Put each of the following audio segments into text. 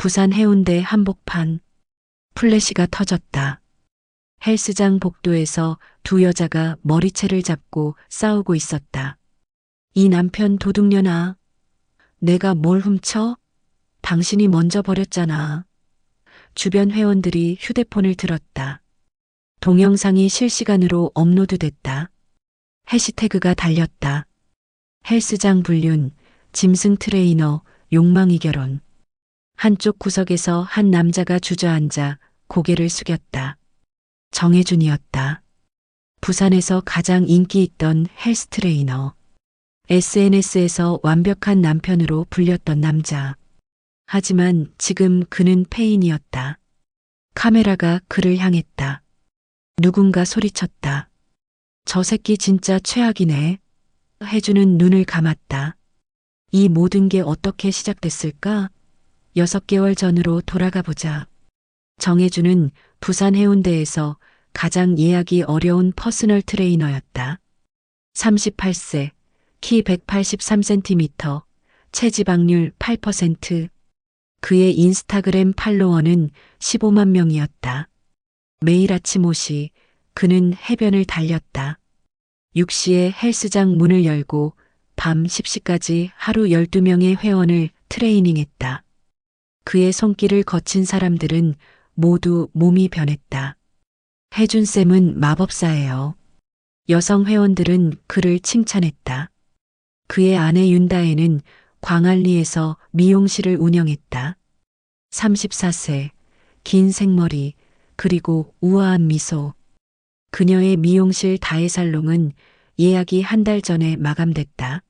부산 해운대 한복판. 플래시가 터졌다. 헬스장 복도에서 두 여자가 머리채를 잡고 싸우고 있었다. 이 남편 도둑년아. 내가 뭘 훔쳐? 당신이 먼저 버렸잖아. 주변 회원들이 휴대폰을 들었다. 동영상이 실시간으로 업로드됐다. 해시태그가 달렸다. 헬스장 불륜, 짐승 트레이너, 욕망이 결혼. 한쪽 구석에서 한 남자가 주저앉아 고개를 숙였다. 정혜준이었다. 부산에서 가장 인기 있던 헬스 트레이너. SNS에서 완벽한 남편으로 불렸던 남자. 하지만 지금 그는 폐인이었다. 카메라가 그를 향했다. 누군가 소리쳤다. 저 새끼 진짜 최악이네. 혜주는 눈을 감았다. 이 모든 게 어떻게 시작됐을까? 6개월 전으로 돌아가 보자. 정혜주는 부산 해운대에서 가장 예약이 어려운 퍼스널 트레이너였다. 38세, 키 183cm, 체지방률 8%. 그의 인스타그램 팔로워는 15만 명이었다. 매일 아침 5시 그는 해변을 달렸다. 6시에 헬스장 문을 열고 밤 10시까지 하루 12명의 회원을 트레이닝했다. 그의 손길을 거친 사람들은 모두 몸이 변했다. 혜준쌤은 마법사예요. 여성 회원들은 그를 칭찬했다. 그의 아내 윤다혜는 광안리에서 미용실을 운영했다. 34세, 긴 생머리, 그리고 우아한 미소. 그녀의 미용실 다혜살롱은 예약이 한 달 전에 마감됐다.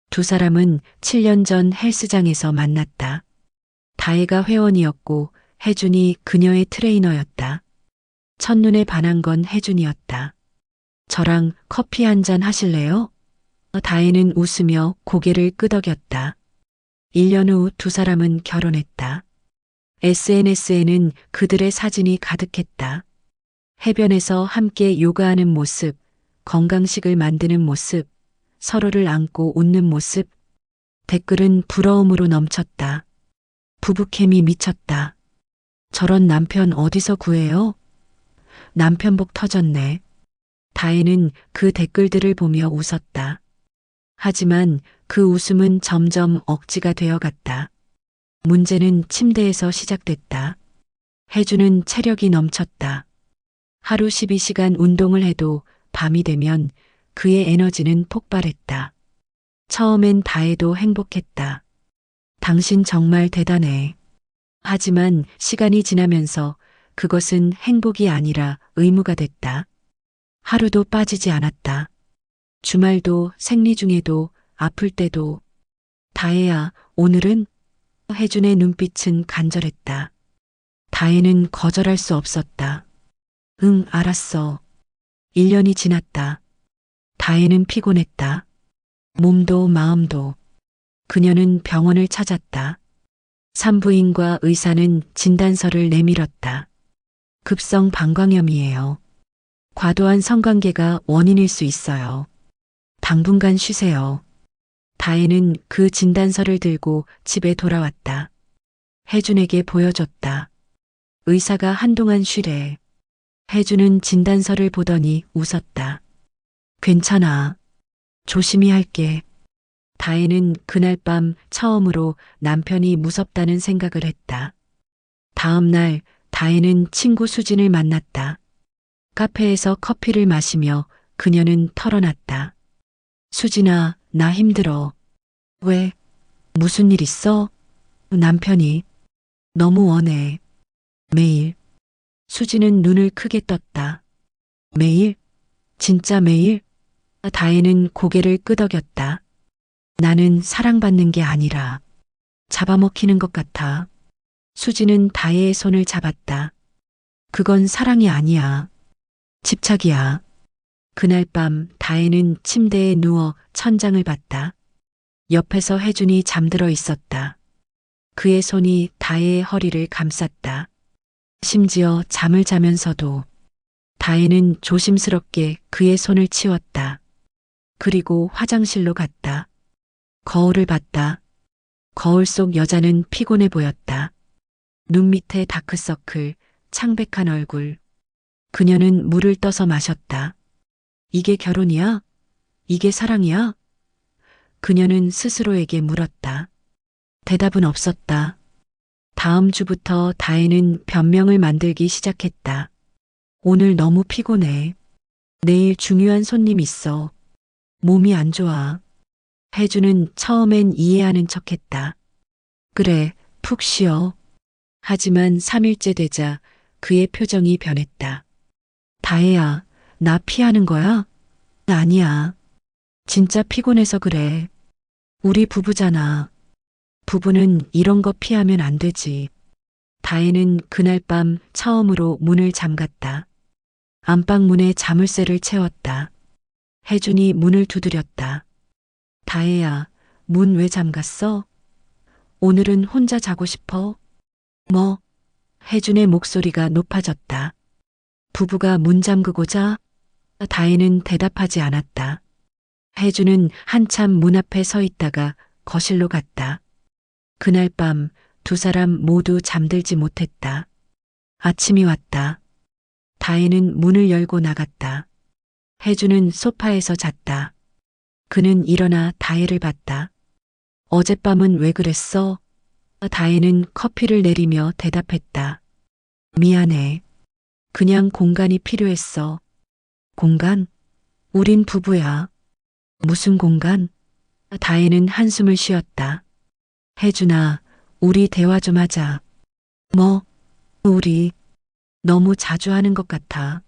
두 사람은 7년 전 헬스장에서 만났다. 다혜가 회원이었고 혜준이 그녀의 트레이너였다. 첫눈에 반한 건 혜준이었다. 저랑 커피 한 잔 하실래요? 다혜는 웃으며 고개를 끄덕였다. 1년 후 두 사람은 결혼했다. SNS에는 그들의 사진이 가득했다. 해변에서 함께 요가하는 모습, 건강식을 만드는 모습, 서로를 안고 웃는 모습. 댓글은 부러움으로 넘쳤다. 부부캠이 미쳤다. 저런 남편 어디서 구해요? 남편 복 터졌네. 다혜는 그 댓글들을 보며 웃었다. 하지만 그 웃음은 점점 억지가 되어갔다. 문제는 침대에서 시작됐다. 혜주는 체력이 넘쳤다. 하루 12시간 운동을 해도 밤이 되면 그의 에너지는 폭발했다. 처음엔 다혜도 행복했다. 당신 정말 대단해. 하지만 시간이 지나면서 그것은 행복이 아니라 의무가 됐다. 하루도 빠지지 않았다. 주말도 생리 중에도 아플 때도. 다혜야, 오늘은? 혜준의 눈빛은 간절했다. 다혜는 거절할 수 없었다. 응, 알았어. 1년이 지났다. 다혜는 피곤했다. 몸도 마음도. 그녀는 병원을 찾았다. 산부인과 의사는 진단서를 내밀었다. 급성 방광염이에요. 과도한 성관계가 원인일 수 있어요. 당분간 쉬세요. 다혜는 그 진단서를 들고 집에 돌아왔다. 혜준에게 보여줬다. 의사가 한동안 쉬래. 혜준은 진단서를 보더니 웃었다. 괜찮아. 조심히 할게. 다혜는 그날 밤 처음으로 남편이 무섭다는 생각을 했다. 다음 날 다혜는 친구 수진을 만났다. 카페에서 커피를 마시며 그녀는 털어놨다. 수진아, 나 힘들어. 왜? 무슨 일 있어? 남편이 너무 원해. 매일. 수진은 눈을 크게 떴다. 매일? 진짜 매일? 다혜는 고개를 끄덕였다. 나는 사랑받는 게 아니라 잡아먹히는 것 같아. 수진은 다혜의 손을 잡았다. 그건 사랑이 아니야. 집착이야. 그날 밤 다혜는 침대에 누워 천장을 봤다. 옆에서 혜준이 잠들어 있었다. 그의 손이 다혜의 허리를 감쌌다. 심지어 잠을 자면서도. 다혜는 조심스럽게 그의 손을 치웠다. 그리고 화장실로 갔다. 거울을 봤다. 거울 속 여자는 피곤해 보였다. 눈 밑에 다크서클, 창백한 얼굴. 그녀는 물을 떠서 마셨다. 이게 결혼이야? 이게 사랑이야? 그녀는 스스로에게 물었다. 대답은 없었다. 다음 주부터 다혜는 변명을 만들기 시작했다. 오늘 너무 피곤해. 내일 중요한 손님 있어. 몸이 안 좋아. 혜주는 처음엔 이해하는 척했다. 그래, 푹 쉬어. 하지만 3일째 되자 그의 표정이 변했다. 다혜야, 나 피하는 거야? 아니야. 진짜 피곤해서 그래. 우리 부부잖아. 부부는 이런 거 피하면 안 되지. 다혜는 그날 밤 처음으로 문을 잠갔다. 안방문에 자물쇠를 채웠다. 혜준이 문을 두드렸다. 다혜야, 문 왜 잠갔어? 오늘은 혼자 자고 싶어? 뭐? 혜준의 목소리가 높아졌다. 부부가 문 잠그고자? 다혜는 대답하지 않았다. 혜준은 한참 문 앞에 서 있다가 거실로 갔다. 그날 밤 두 사람 모두 잠들지 못했다. 아침이 왔다. 다혜는 문을 열고 나갔다. 혜준은 소파에서 잤다. 그는 일어나 다혜를 봤다. 어젯밤은 왜 그랬어? 다혜는 커피를 내리며 대답했다. 미안해. 그냥 공간이 필요했어. 공간? 우린 부부야. 무슨 공간? 다혜는 한숨을 쉬었다. 혜준아, 우리 대화 좀 하자. 뭐? 우리 너무 자주 하는 것 같아.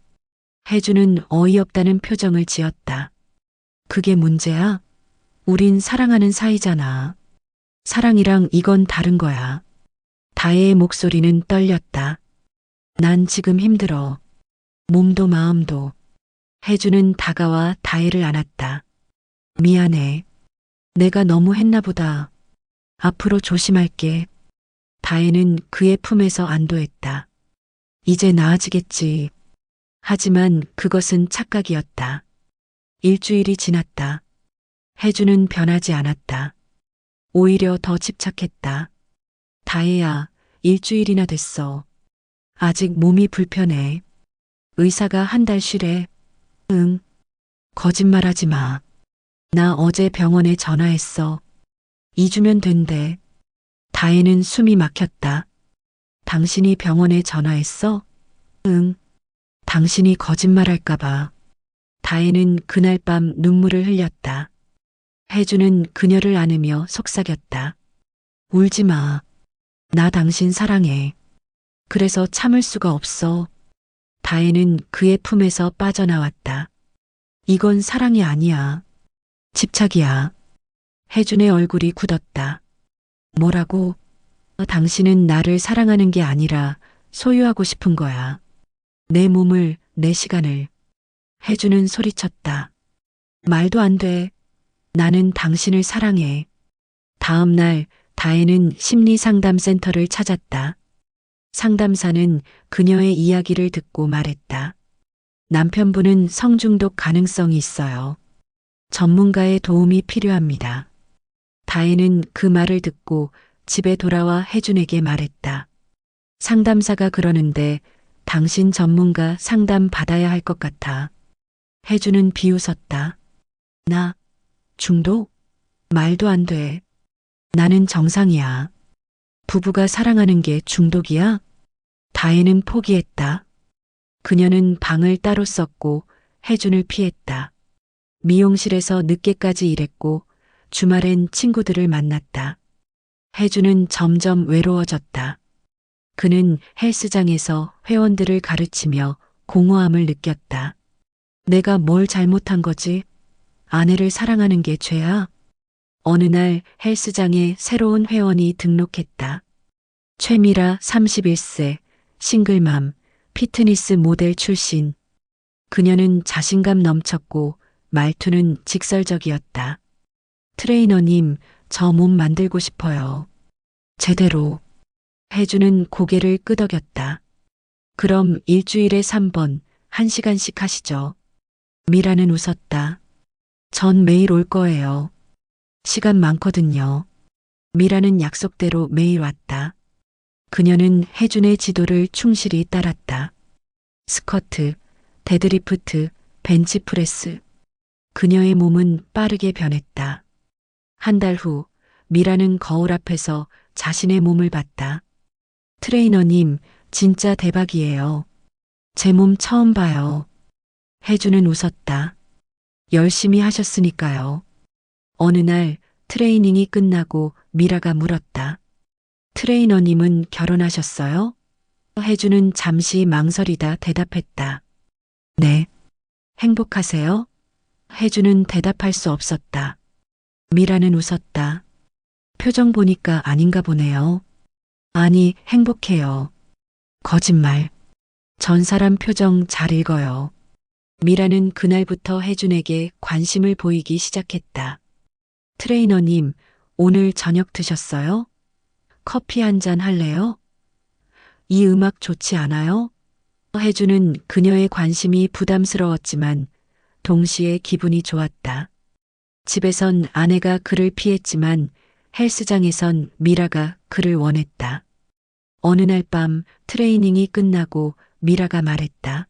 혜준은 어이없다는 표정을 지었다. 그게 문제야? 우린 사랑하는 사이잖아. 사랑이랑 이건 다른 거야. 다혜의 목소리는 떨렸다. 난 지금 힘들어. 몸도 마음도. 혜준은 다가와 다혜를 안았다. 미안해. 내가 너무 했나 보다. 앞으로 조심할게. 다혜는 그의 품에서 안도했다. 이제 나아지겠지. 하지만 그것은 착각이었다. 일주일이 지났다. 혜준은 변하지 않았다. 오히려 더 집착했다. 다혜야, 일주일이나 됐어. 아직 몸이 불편해. 의사가 한 달 쉬래. 응. 거짓말하지 마. 나 어제 병원에 전화했어. 2주면 된대. 다혜는 숨이 막혔다. 당신이 병원에 전화했어? 응. 당신이 거짓말할까봐. 다혜는 그날 밤 눈물을 흘렸다. 혜주는 그녀를 안으며 속삭였다. 울지 마. 나 당신 사랑해. 그래서 참을 수가 없어. 다혜는 그의 품에서 빠져나왔다. 이건 사랑이 아니야. 집착이야. 혜준의 얼굴이 굳었다. 뭐라고? 당신은 나를 사랑하는 게 아니라 소유하고 싶은 거야. 내 몸을, 내 시간을. 혜준은 소리쳤다. 말도 안 돼. 나는 당신을 사랑해. 다음 날 다혜는 심리상담센터를 찾았다. 상담사는 그녀의 이야기를 듣고 말했다. 남편분은 성중독 가능성이 있어요. 전문가의 도움이 필요합니다. 다혜는 그 말을 듣고 집에 돌아와 혜준에게 말했다. 상담사가 그러는데 당신 전문가 상담 받아야 할 것 같아. 혜준은 비웃었다. 나 중독? 말도 안 돼. 나는 정상이야. 부부가 사랑하는 게 중독이야? 다혜는 포기했다. 그녀는 방을 따로 썼고 혜준을 피했다. 미용실에서 늦게까지 일했고 주말엔 친구들을 만났다. 혜준은 점점 외로워졌다. 그는 헬스장에서 회원들을 가르치며 공허함을 느꼈다. 내가 뭘 잘못한 거지? 아내를 사랑하는 게 죄야? 어느 날 헬스장에 새로운 회원이 등록했다. 최미라 31세, 싱글맘, 피트니스 모델 출신. 그녀는 자신감 넘쳤고 말투는 직설적이었다. 트레이너님, 저 몸 만들고 싶어요. 제대로. 혜주는 고개를 끄덕였다. 그럼 일주일에 3번, 1시간씩 하시죠. 미라는 웃었다. 전 매일 올 거예요. 시간 많거든요. 미라는 약속대로 매일 왔다. 그녀는 혜준의 지도를 충실히 따랐다. 스쿼트, 데드리프트, 벤치프레스. 그녀의 몸은 빠르게 변했다. 한 달 후, 미라는 거울 앞에서 자신의 몸을 봤다. 트레이너님, 진짜 대박이에요. 제 몸 처음 봐요. 혜주는 웃었다. 열심히 하셨으니까요. 어느 날 트레이닝이 끝나고 미라가 물었다. 트레이너님은 결혼하셨어요? 혜주는 잠시 망설이다 대답했다. 네. 행복하세요? 혜주는 대답할 수 없었다. 미라는 웃었다. 표정 보니까 아닌가 보네요. 아니, 행복해요. 거짓말. 전 사람 표정 잘 읽어요. 미라는 그날부터 혜준에게 관심을 보이기 시작했다. 트레이너님, 오늘 저녁 드셨어요? 커피 한 잔 할래요? 이 음악 좋지 않아요? 혜준은 그녀의 관심이 부담스러웠지만 동시에 기분이 좋았다. 집에선 아내가 그를 피했지만 헬스장에선 미라가 그를 원했다. 어느 날 밤 트레이닝이 끝나고 미라가 말했다.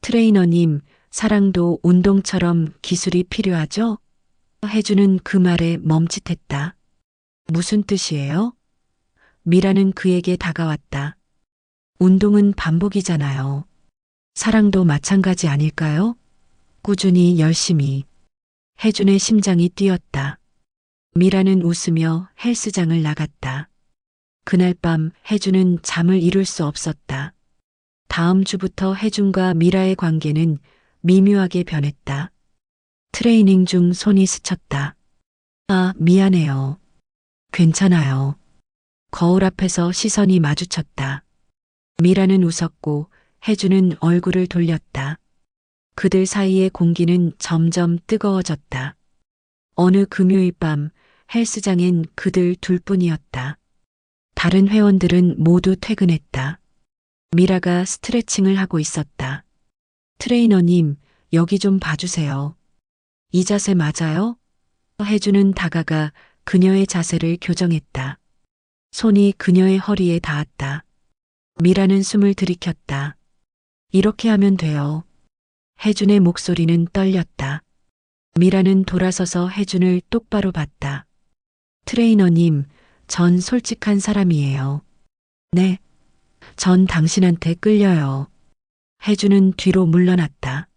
트레이너님, 사랑도 운동처럼 기술이 필요하죠? 혜주는 그 말에 멈칫했다. 무슨 뜻이에요? 미라는 그에게 다가왔다. 운동은 반복이잖아요. 사랑도 마찬가지 아닐까요? 꾸준히 열심히. 혜준의 심장이 뛰었다. 미라는 웃으며 헬스장을 나갔다. 그날 밤 혜준은 잠을 이룰 수 없었다. 다음 주부터 혜준과 미라의 관계는 미묘하게 변했다. 트레이닝 중 손이 스쳤다. 아, 미안해요. 괜찮아요. 거울 앞에서 시선이 마주쳤다. 미라는 웃었고 혜준은 얼굴을 돌렸다. 그들 사이의 공기는 점점 뜨거워졌다. 어느 금요일 밤 헬스장엔 그들 둘뿐이었다. 다른 회원들은 모두 퇴근했다. 미라가 스트레칭을 하고 있었다. 트레이너님, 여기 좀 봐주세요. 이 자세 맞아요? 혜주는 다가가 그녀의 자세를 교정했다. 손이 그녀의 허리에 닿았다. 미라는 숨을 들이켰다. 이렇게 하면 돼요. 혜준의 목소리는 떨렸다. 미라는 돌아서서 혜준을 똑바로 봤다. 트레이너님, 전 솔직한 사람이에요. 네. 전 당신한테 끌려요. 혜주는 뒤로 물러났다.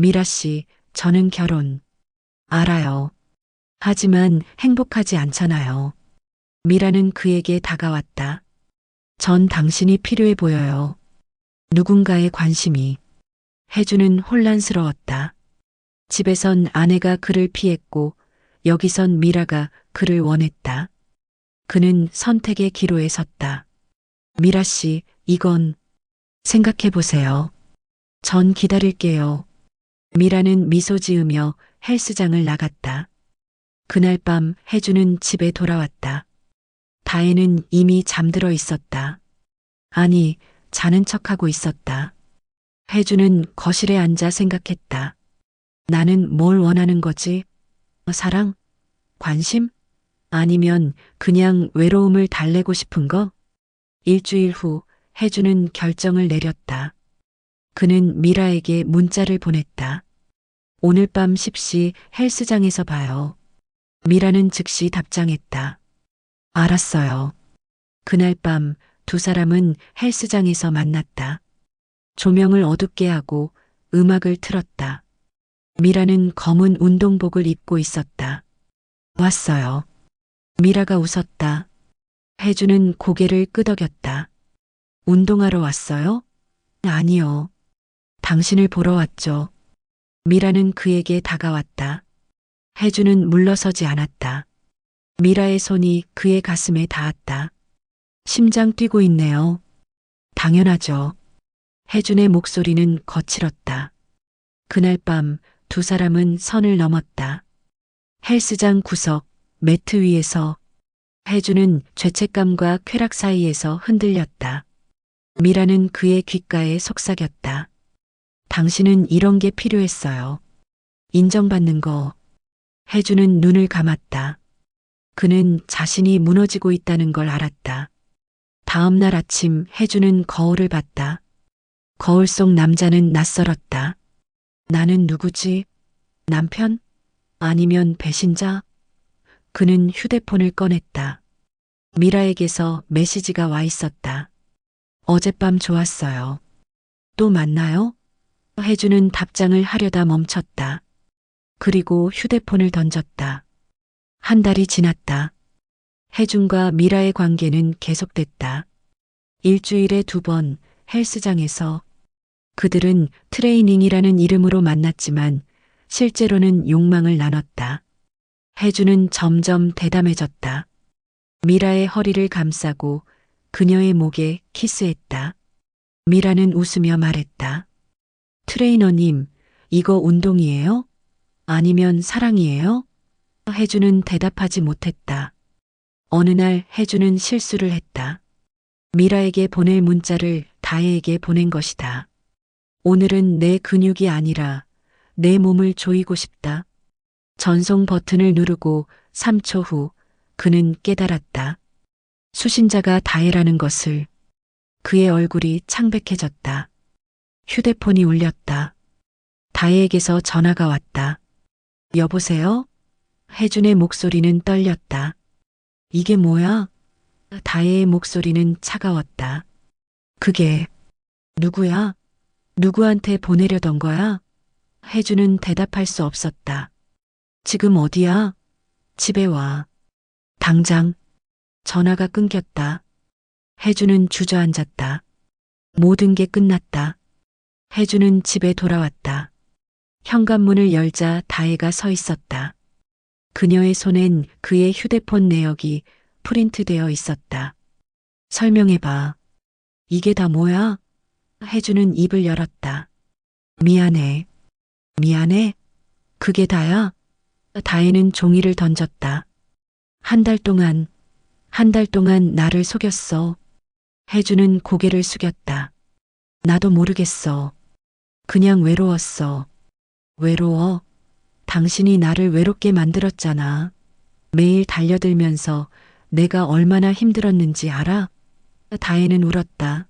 미라 씨, 저는 결혼. 알아요. 하지만 행복하지 않잖아요. 미라는 그에게 다가왔다. 전 당신이 필요해 보여요. 누군가의 관심이. 혜주는 혼란스러웠다. 집에선 아내가 그를 피했고 여기선 미라가 그를 원했다. 그는 선택의 기로에 섰다. 미라 씨, 이건 생각해 보세요. 전 기다릴게요. 미라는 미소 지으며 헬스장을 나갔다. 그날 밤 혜주는 집에 돌아왔다. 다혜는 이미 잠들어 있었다. 아니, 자는 척하고 있었다. 혜주는 거실에 앉아 생각했다. 나는 뭘 원하는 거지? 사랑? 관심? 아니면 그냥 외로움을 달래고 싶은 거? 일주일 후 혜주는 결정을 내렸다. 그는 미라에게 문자를 보냈다. 오늘 밤 10시 헬스장에서 봐요. 미라는 즉시 답장했다. 알았어요. 그날 밤 두 사람은 헬스장에서 만났다. 조명을 어둡게 하고 음악을 틀었다. 미라는 검은 운동복을 입고 있었다. 왔어요. 미라가 웃었다. 혜주는 고개를 끄덕였다. 운동하러 왔어요? 아니요. 당신을 보러 왔죠. 미라는 그에게 다가왔다. 혜주는 물러서지 않았다. 미라의 손이 그의 가슴에 닿았다. 심장 뛰고 있네요. 당연하죠. 혜준의 목소리는 거칠었다. 그날 밤 두 사람은 선을 넘었다. 헬스장 구석, 매트 위에서 혜준은 죄책감과 쾌락 사이에서 흔들렸다. 미라는 그의 귓가에 속삭였다. 당신은 이런 게 필요했어요. 인정받는 거. 혜준은 눈을 감았다. 그는 자신이 무너지고 있다는 걸 알았다. 다음 날 아침 혜주는 거울을 봤다. 거울 속 남자는 낯설었다. 나는 누구지? 남편? 아니면 배신자? 그는 휴대폰을 꺼냈다. 미라에게서 메시지가 와 있었다. 어젯밤 좋았어요. 또 만나요? 혜주는 답장을 하려다 멈췄다. 그리고 휴대폰을 던졌다. 한 달이 지났다. 혜준과 미라의 관계는 계속됐다. 일주일에 2번 헬스장에서 그들은 트레이닝이라는 이름으로 만났지만 실제로는 욕망을 나눴다. 혜주는 점점 대담해졌다. 미라의 허리를 감싸고 그녀의 목에 키스했다. 미라는 웃으며 말했다. 트레이너님, 이거 운동이에요? 아니면 사랑이에요? 혜주는 대답하지 못했다. 어느 날 혜주는 실수를 했다. 미라에게 보낼 문자를 다혜에게 보낸 것이다. 오늘은 내 근육이 아니라 내 몸을 조이고 싶다. 전송 버튼을 누르고 3초 후 그는 깨달았다. 수신자가 다혜라는 것을. 그의 얼굴이 창백해졌다. 휴대폰이 울렸다. 다혜에게서 전화가 왔다. 여보세요? 혜준의 목소리는 떨렸다. 이게 뭐야? 다혜의 목소리는 차가웠다. 그게 누구야? 누구한테 보내려던 거야? 혜준은 대답할 수 없었다. 지금 어디야? 집에 와. 당장. 전화가 끊겼다. 혜준은 주저앉았다. 모든 게 끝났다. 혜준은 집에 돌아왔다. 현관문을 열자 다혜가 서 있었다. 그녀의 손엔 그의 휴대폰 내역이 프린트되어 있었다. 설명해봐. 이게 다 뭐야? 혜준은 입을 열었다. 미안해. 미안해? 그게 다야? 다혜는 종이를 던졌다. 한 달 동안 나를 속였어. 혜준은 고개를 숙였다. 나도 모르겠어. 그냥 외로웠어. 외로워? 당신이 나를 외롭게 만들었잖아. 매일 달려들면서 내가 얼마나 힘들었는지 알아? 다혜는 울었다.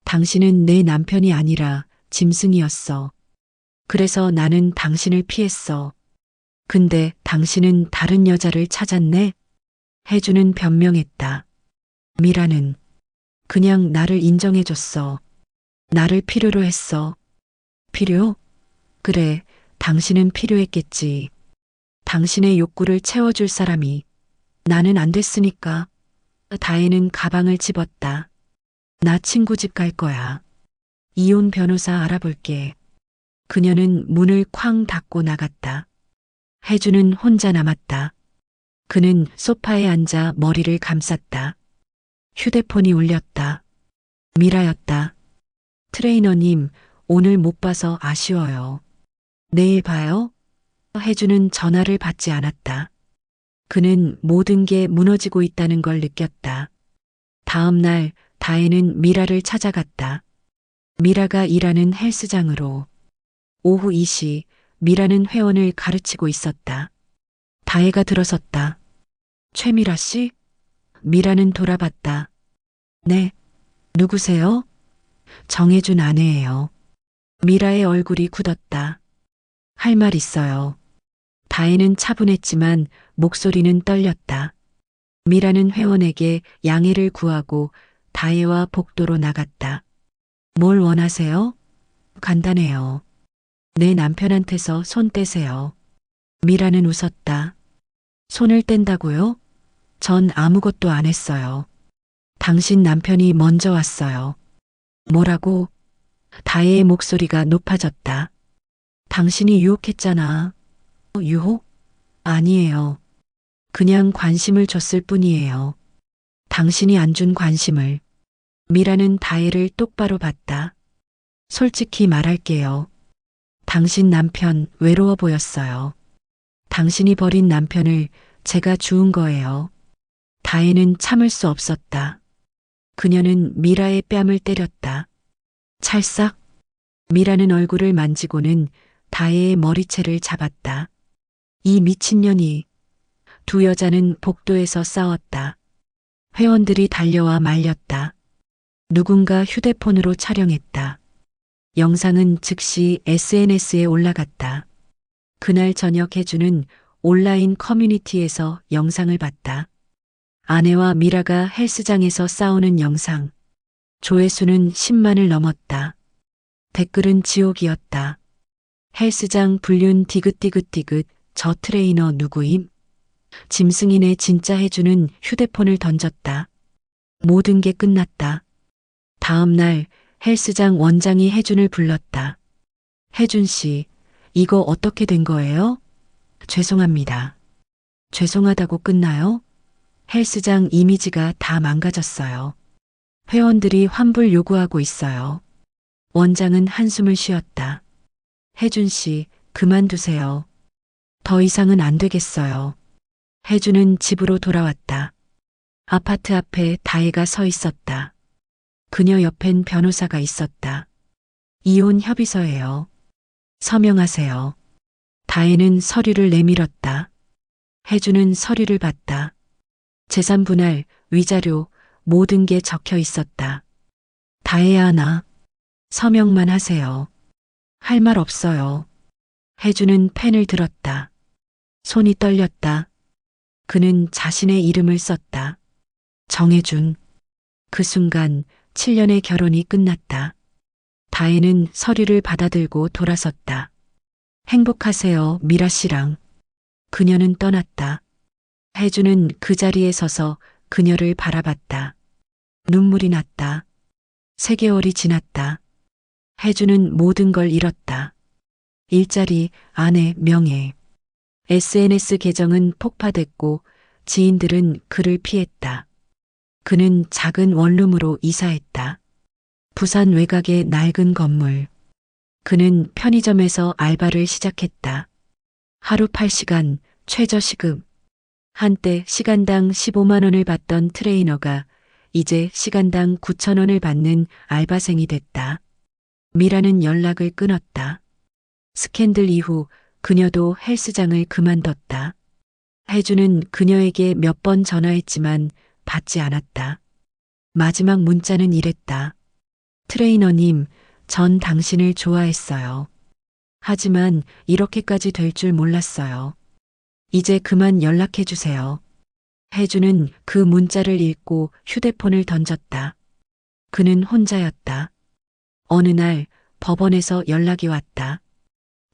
당신은 내 남편이 아니라 짐승이었어. 그래서 나는 당신을 피했어. 근데 당신은 다른 여자를 찾았네? 혜주는 변명했다. 미라는 그냥 나를 인정해줬어. 나를 필요로 했어. 필요? 그래, 당신은 필요했겠지. 당신의 욕구를 채워줄 사람이. 나는 안 됐으니까. 다혜는 가방을 집었다. 나 친구 집 갈 거야. 이혼 변호사 알아볼게. 그녀는 문을 쾅 닫고 나갔다. 혜주는 혼자 남았다. 그는 소파에 앉아 머리를 감쌌다. 휴대폰이 울렸다. 미라였다. 트레이너님, 오늘 못 봐서 아쉬워요. 내일 봐요? 혜주는 전화를 받지 않았다. 그는 모든 게 무너지고 있다는 걸 느꼈다. 다음 날 다혜는 미라를 찾아갔다. 미라가 일하는 헬스장으로. 오후 2시 미라는 회원을 가르치고 있었다. 다혜가 들어섰다. 최미라 씨? 미라는 돌아봤다. 네. 누구세요? 정해준 아내예요. 미라의 얼굴이 굳었다. 할 말 있어요. 다혜는 차분했지만 목소리는 떨렸다. 미라는 회원에게 양해를 구하고 다혜와 복도로 나갔다. 뭘 원하세요? 간단해요. 내 남편한테서 손 떼세요. 미라는 웃었다. 손을 뗀다고요? 전 아무것도 안 했어요. 당신 남편이 먼저 왔어요. 뭐라고? 다혜의 목소리가 높아졌다. 당신이 유혹했잖아. 유혹? 아니에요. 그냥 관심을 줬을 뿐이에요. 당신이 안 준 관심을. 미라는 다혜를 똑바로 봤다. 솔직히 말할게요. 당신 남편 외로워 보였어요. 당신이 버린 남편을 제가 주운 거예요. 다혜는 참을 수 없었다. 그녀는 미라의 뺨을 때렸다. 찰싹. 미라는 얼굴을 만지고는 다혜의 머리채를 잡았다. 이 미친년이. 두 여자는 복도에서 싸웠다. 회원들이 달려와 말렸다. 누군가 휴대폰으로 촬영했다. 영상은 즉시 SNS에 올라갔다. 그날 저녁 혜주는 온라인 커뮤니티에서 영상을 봤다. 아내와 미라가 헬스장에서 싸우는 영상. 조회수는 10만을 넘었다. 댓글은 지옥이었다. 헬스장 불륜 디귿디귿디귿 저 트레이너 누구임? 짐승이네 진짜 혜주는 휴대폰을 던졌다. 모든 게 끝났다. 다음 날 헬스장 원장이 혜준을 불렀다. 혜준 씨, 이거 어떻게 된 거예요? 죄송합니다. 죄송하다고 끝나요? 헬스장 이미지가 다 망가졌어요. 회원들이 환불 요구하고 있어요. 원장은 한숨을 쉬었다. 혜준 씨, 그만두세요. 더 이상은 안 되겠어요. 혜준은 집으로 돌아왔다. 아파트 앞에 다혜가 서 있었다. 그녀 옆엔 변호사가 있었다. 이혼 협의서예요. 서명하세요. 다혜는 서류를 내밀었다. 혜준은 서류를 봤다. 재산 분할, 위자료, 모든 게 적혀 있었다. 다혜야 나 서명만 하세요. 할 말 없어요. 혜준은 펜을 들었다. 손이 떨렸다. 그는 자신의 이름을 썼다. 정혜준. 그 순간 7년의 결혼이 끝났다. 다혜는 서류를 받아들고 돌아섰다. 행복하세요, 미라 씨랑. 그녀는 떠났다. 혜주는 그 자리에 서서 그녀를 바라봤다. 눈물이 났다. 3개월이 지났다. 혜주는 모든 걸 잃었다. 일자리, 아내, 명예. SNS 계정은 폭파됐고 지인들은 그를 피했다. 그는 작은 원룸으로 이사했다. 부산 외곽의 낡은 건물. 그는 편의점에서 알바를 시작했다. 하루 8시간, 최저시급. 한때 시간당 15만 원을 받던 트레이너가 이제 시간당 9천 원을 받는 알바생이 됐다. 미라는 연락을 끊었다. 스캔들 이후 그녀도 헬스장을 그만뒀다. 혜주는 그녀에게 몇 번 전화했지만 받지 않았다. 마지막 문자는 이랬다. 트레이너님, 전 당신을 좋아했어요. 하지만 이렇게까지 될 줄 몰랐어요. 이제 그만 연락해 주세요. 혜주는 그 문자를 읽고 휴대폰을 던졌다. 그는 혼자였다. 어느 날 법원에서 연락이 왔다.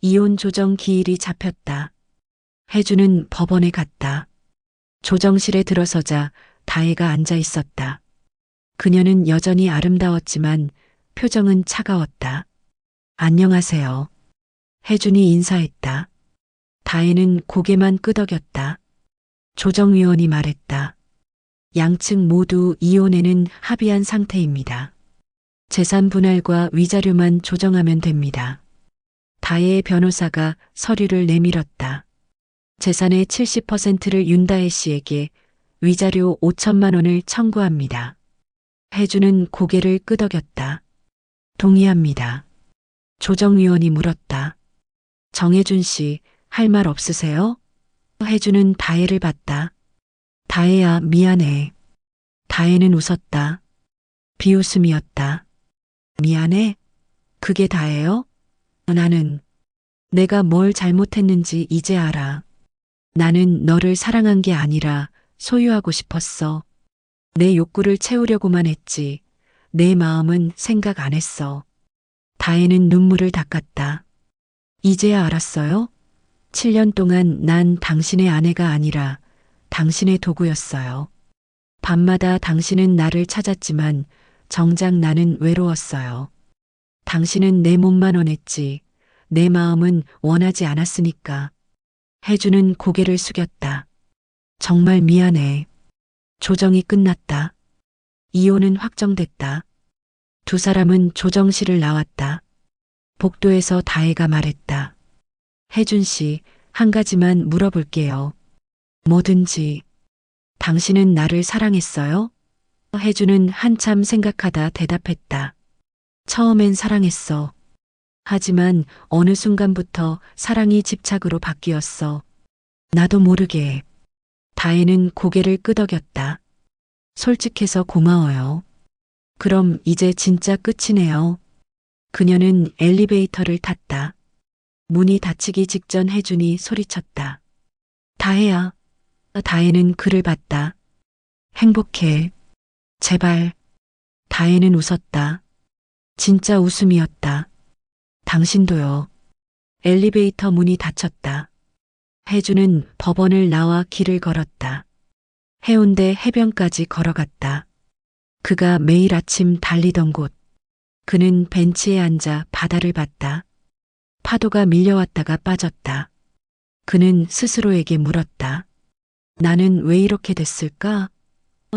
이혼 조정 기일이 잡혔다. 혜주는 법원에 갔다. 조정실에 들어서자 다혜가 앉아 있었다. 그녀는 여전히 아름다웠지만 표정은 차가웠다. 안녕하세요. 혜준이 인사했다. 다혜는 고개만 끄덕였다. 조정위원이 말했다. 양측 모두 이혼에는 합의한 상태입니다. 재산 분할과 위자료만 조정하면 됩니다. 다혜의 변호사가 서류를 내밀었다. 재산의 70%를 윤다혜 씨에게 위자료 5천만 원을 청구합니다. 혜주는 고개를 끄덕였다. 동의합니다. 조정위원이 물었다. 정혜준 씨, 할 말 없으세요? 혜주는 다혜를 봤다. 다혜야, 미안해. 다혜는 웃었다. 비웃음이었다. 미안해? 그게 다예요? 나는 내가 뭘 잘못했는지 이제 알아. 나는 너를 사랑한 게 아니라 소유하고 싶었어. 내 욕구를 채우려고만 했지. 내 마음은 생각 안 했어. 다혜는 눈물을 닦았다. 이제야 알았어요? 7년 동안 난 당신의 아내가 아니라 당신의 도구였어요. 밤마다 당신은 나를 찾았지만 정작 나는 외로웠어요. 당신은 내 몸만 원했지. 내 마음은 원하지 않았으니까. 혜주는 고개를 숙였다. 정말 미안해. 조정이 끝났다. 이혼은 확정됐다. 두 사람은 조정실을 나왔다. 복도에서 다혜가 말했다. 혜준 씨, 한 가지만 물어볼게요. 뭐든지. 당신은 나를 사랑했어요? 혜준은 한참 생각하다 대답했다. 처음엔 사랑했어. 하지만 어느 순간부터 사랑이 집착으로 바뀌었어. 나도 모르게. 다혜는 고개를 끄덕였다. 솔직해서 고마워요. 그럼 이제 진짜 끝이네요. 그녀는 엘리베이터를 탔다. 문이 닫히기 직전 혜준이 소리쳤다. 다혜야. 다혜는 그를 봤다. 행복해. 제발. 다혜는 웃었다. 진짜 웃음이었다. 당신도요. 엘리베이터 문이 닫혔다. 혜주는 법원을 나와 길을 걸었다. 해운대 해변까지 걸어갔다. 그가 매일 아침 달리던 곳. 그는 벤치에 앉아 바다를 봤다. 파도가 밀려왔다가 빠졌다. 그는 스스로에게 물었다. 나는 왜 이렇게 됐을까?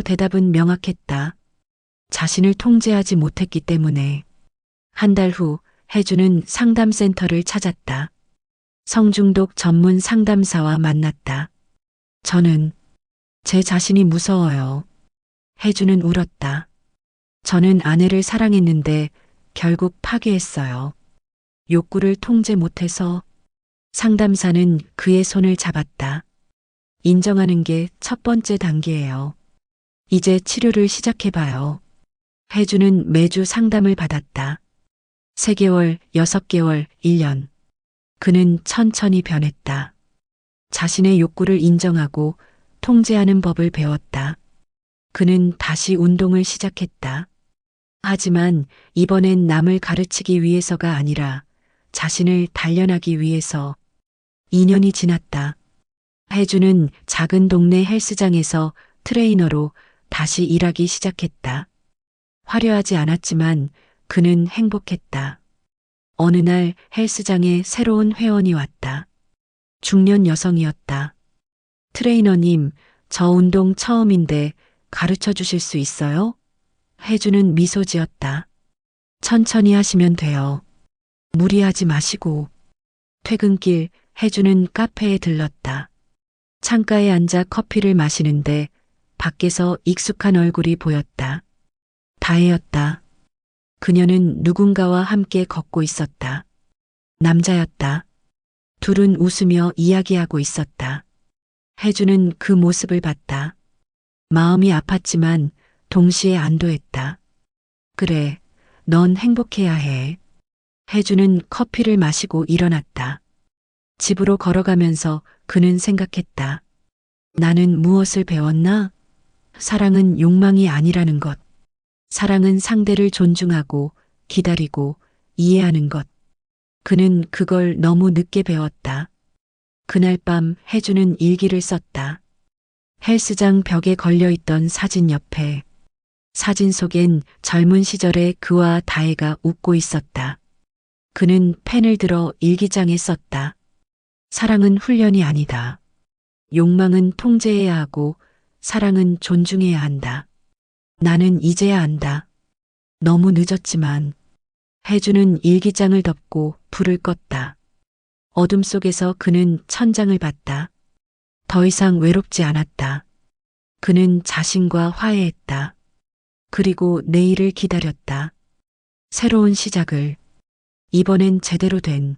대답은 명확했다. 자신을 통제하지 못했기 때문에. 한 달 후 혜주는 상담센터를 찾았다. 성중독 전문 상담사와 만났다. 저는 제 자신이 무서워요. 혜주는 울었다. 저는 아내를 사랑했는데 결국 파괴했어요. 욕구를 통제 못해서. 상담사는 그의 손을 잡았다. 인정하는 게 첫 번째 단계예요. 이제 치료를 시작해봐요. 혜주는 매주 상담을 받았다. 3개월, 6개월, 1년. 그는 천천히 변했다. 자신의 욕구를 인정하고 통제하는 법을 배웠다. 그는 다시 운동을 시작했다. 하지만 이번엔 남을 가르치기 위해서가 아니라 자신을 단련하기 위해서. 2년이 지났다. 혜주는 작은 동네 헬스장에서 트레이너로 다시 일하기 시작했다. 화려하지 않았지만 그는 행복했다. 어느 날 헬스장에 새로운 회원이 왔다. 중년 여성이었다. 트레이너님, 저 운동 처음인데 가르쳐 주실 수 있어요? 혜주는 미소 지었다. 천천히 하시면 돼요. 무리하지 마시고. 퇴근길 혜주는 카페에 들렀다. 창가에 앉아 커피를 마시는데 밖에서 익숙한 얼굴이 보였다. 다혜였다. 그녀는 누군가와 함께 걷고 있었다. 남자였다. 둘은 웃으며 이야기하고 있었다. 혜주는 그 모습을 봤다. 마음이 아팠지만 동시에 안도했다. 그래, 넌 행복해야 해. 혜주는 커피를 마시고 일어났다. 집으로 걸어가면서 그는 생각했다. 나는 무엇을 배웠나? 사랑은 욕망이 아니라는 것. 사랑은 상대를 존중하고 기다리고 이해하는 것. 그는 그걸 너무 늦게 배웠다. 그날 밤 혜주는 일기를 썼다. 헬스장 벽에 걸려있던 사진 옆에. 사진 속엔 젊은 시절의 그와 다혜가 웃고 있었다. 그는 펜을 들어 일기장에 썼다. 사랑은 훈련이 아니다. 욕망은 통제해야 하고 사랑은 존중해야 한다. 나는 이제야 안다. 너무 늦었지만. 혜주는 일기장을 덮고 불을 껐다. 어둠 속에서 그는 천장을 봤다. 더 이상 외롭지 않았다. 그는 자신과 화해했다. 그리고 내일을 기다렸다. 새로운 시작을. 이번엔 제대로 된